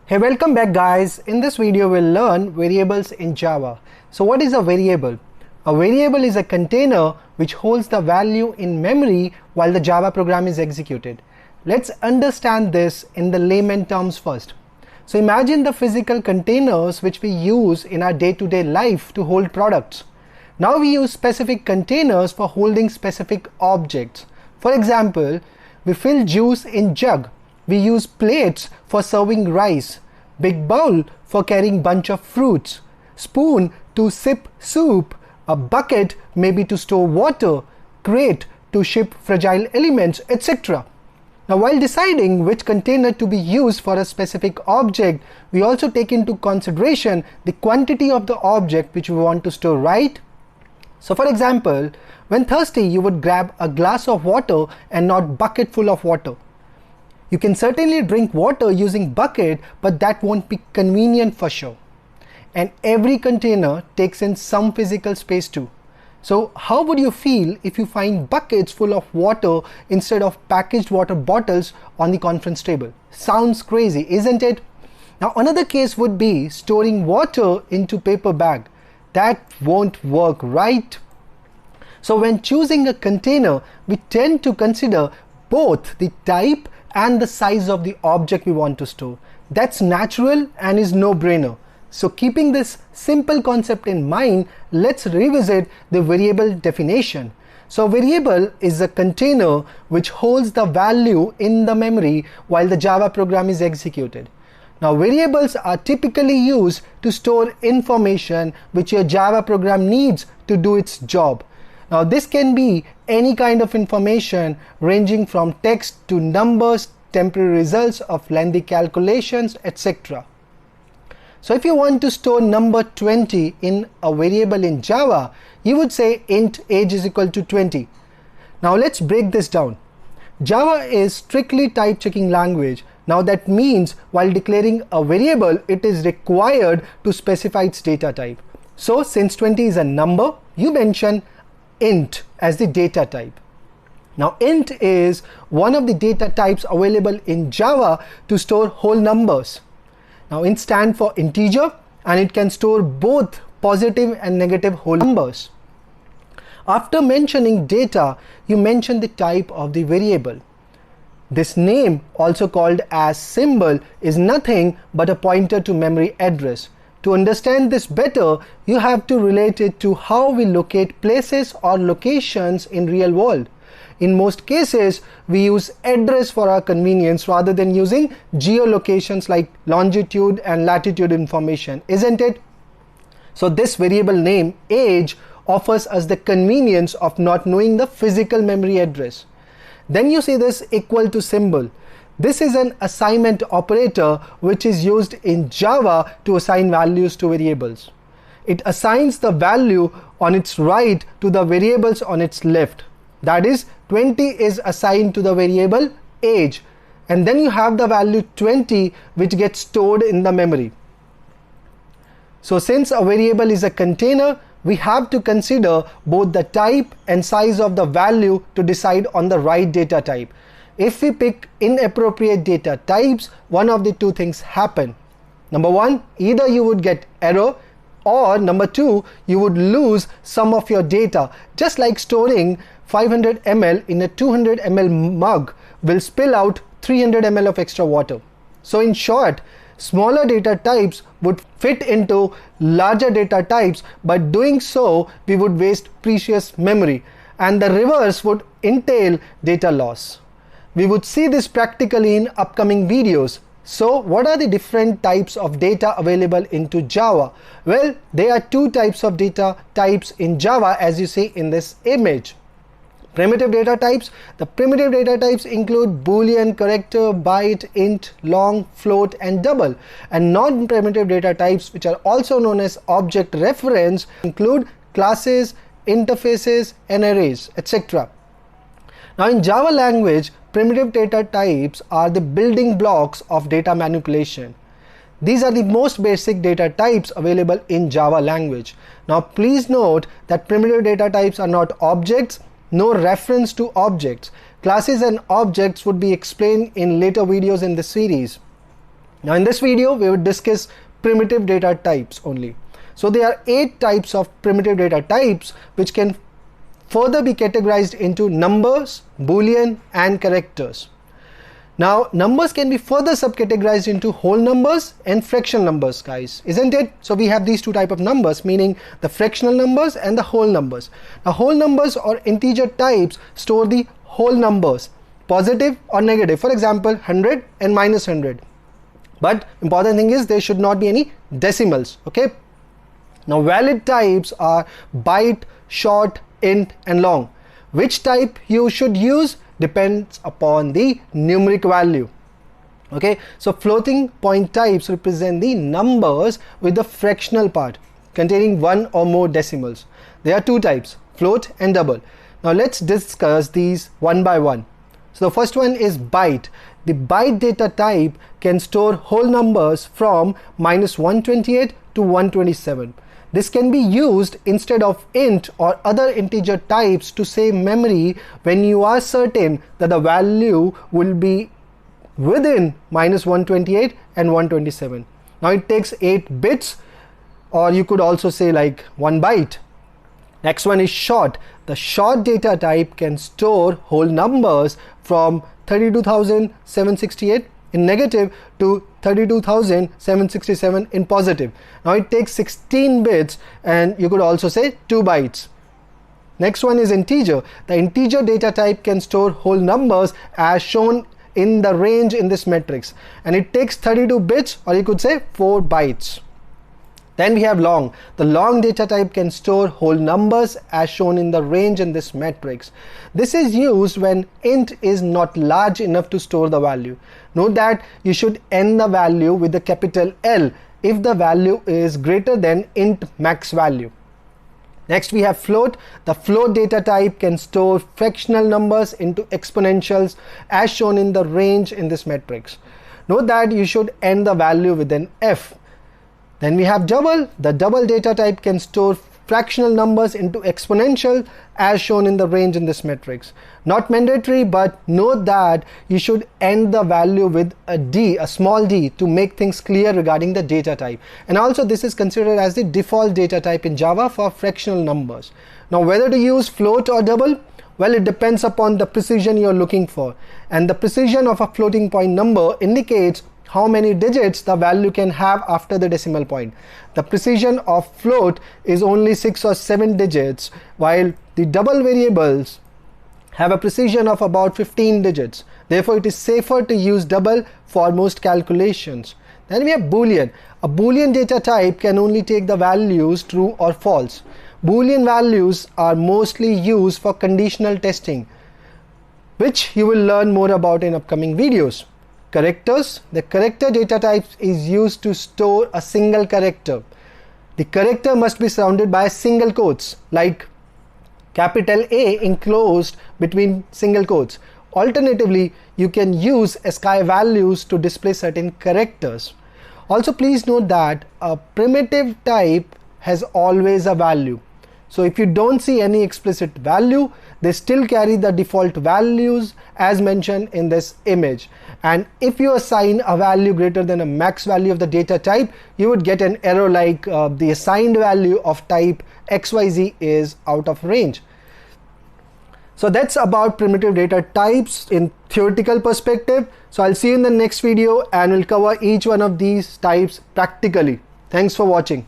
Hey, welcome back guys. In this video we'll learn variables in Java. So what is a variable? A variable is a container which holds the value in memory while the Java program is executed. Let's understand this in the layman terms first. So imagine the physical containers which we use in our day-to-day life to hold products. Now we use specific containers for holding specific objects. For example, we fill juice in jug. We use plates for serving rice, big bowl for carrying bunch of fruits, spoon to sip soup, a bucket maybe to store water, crate to ship fragile elements, etc. Now while deciding which container to be used for a specific object, we also take into consideration the quantity of the object which we want to store, right? So for example, when thirsty you would grab a glass of water and not bucket full of water. You can certainly drink water using bucket, but that won't be convenient for sure. And every container takes in some physical space too. So how would you feel if you find buckets full of water instead of packaged water bottles on the conference table? Sounds crazy, isn't it? Now another case would be storing water into paper bag. That won't work, right? So when choosing a container, we tend to consider both the type and the size of the object we want to store. That's natural and is no-brainer. So keeping this simple concept in mind, let's revisit the variable definition. So a variable is a container which holds the value in the memory while the Java program is executed. Now variables are typically used to store information which your Java program needs to do its job. Now this can be any kind of information ranging from text to numbers, temporary results of lengthy calculations, etc. So if you want to store number 20 in a variable in Java, you would say int age is equal to 20. Now let's break this down. Java is strictly type checking language. Now that means while declaring a variable, it is required to specify its data type. So since 20 is a number, you mention int as the data type. Now int is one of the data types available in Java to store whole numbers. Now int stands for integer and it can store both positive and negative whole numbers. After mentioning data, you mention the type of the variable. This name, also called as symbol, is nothing but a pointer to memory address. To understand this better, you have to relate it to how we locate places or locations in real world. In most cases, we use address for our convenience rather than using geolocations like longitude and latitude information, isn't it? So this variable name, age, offers us the convenience of not knowing the physical memory address. Then you see this equal to symbol. This is an assignment operator which is used in Java to assign values to variables. It assigns the value on its right to the variables on its left. That is, 20 is assigned to the variable age, and then you have the value 20 which gets stored in the memory. So since a variable is a container, we have to consider both the type and size of the value to decide on the right data type. If we pick inappropriate data types, one of the two things happen. Number one, either you would get error, or number two, you would lose some of your data. Just like storing 500 ml in a 200 ml mug will spill out 300 ml of extra water. So in short, smaller data types would fit into larger data types. By doing so, we would waste precious memory, and the reverse would entail data loss. We would see this practically in upcoming videos. So what are the different types of data available into Java? Well, there are two types of data types in Java, as you see in this image. Primitive data types. The primitive data types include Boolean, character, byte, int, long, float, and double. And non-primitive data types, which are also known as object reference, include classes, interfaces, and arrays, etc. Now in Java language, primitive data types are the building blocks of data manipulation. These are the most basic data types available in Java language. Now please note that primitive data types are not objects, no reference to objects. Classes and objects would be explained in later videos in this series. Now in this video we will discuss primitive data types only. So there are 8 types of primitive data types which can further be categorized into numbers, Boolean and characters. Now numbers can be further subcategorized into whole numbers and fractional numbers, guys, isn't it? So we have these 2 types of numbers, meaning the fractional numbers and the whole numbers. Now whole numbers or integer types store the whole numbers, positive or negative, for example 100 and minus 100. But important thing is there should not be any decimals, okay? Now valid types are byte, short, int and long. Which type you should use depends upon the numeric value. Okay, so floating point types represent the numbers with the fractional part containing 1 or more decimals. There are 2 types, float and double. Now let's discuss these one by one. So the first one is byte. The byte data type can store whole numbers from -128 to 127. This can be used instead of int or other integer types to save memory when you are certain that the value will be within -128 and 127. Now it takes 8 bits, or you could also say like 1 byte. Next one is short. The short data type can store whole numbers from 32,768 in negative to 32,767 in positive. Now it takes 16 bits, and you could also say 2 bytes. Next one is integer. The integer data type can store whole numbers as shown in the range in this matrix, and it takes 32 bits, or you could say 4 bytes. Then we have long. The long data type can store whole numbers as shown in the range in this matrix. This is used when int is not large enough to store the value. Note that you should end the value with the capital L if the value is greater than int max value. Next we have float. The float data type can store fractional numbers into exponentials as shown in the range in this matrix. Note that you should end the value with an F. Then we have double. The double data type can store fractional numbers into exponential as shown in the range in this matrix. Not mandatory, but note that you should end the value with a D, a small d, to make things clear regarding the data type. And also this is considered as the default data type in Java for fractional numbers. Now whether to use float or double, well, it depends upon the precision you're looking for. And the precision of a floating point number indicates how many digits the value can have after the decimal point. The precision of float is only 6 or 7 digits, while the double variables have a precision of about 15 digits. Therefore, it is safer to use double for most calculations. Then we have Boolean. A Boolean data type can only take the values true or false. Boolean values are mostly used for conditional testing, which you will learn more about in upcoming videos. Characters. The character data type is used to store a single character. The character must be surrounded by single quotes, like capital A enclosed between single quotes. Alternatively, you can use ASCII values to display certain characters. Also, please note that a primitive type has always a value. So if you don't see any explicit value, they still carry the default values as mentioned in this image. And if you assign a value greater than a max value of the data type, you would get an error like the assigned value of type XYZ is out of range. So that's about primitive data types in theoretical perspective. So I'll see you in the next video, and we'll cover each one of these types practically. Thanks for watching.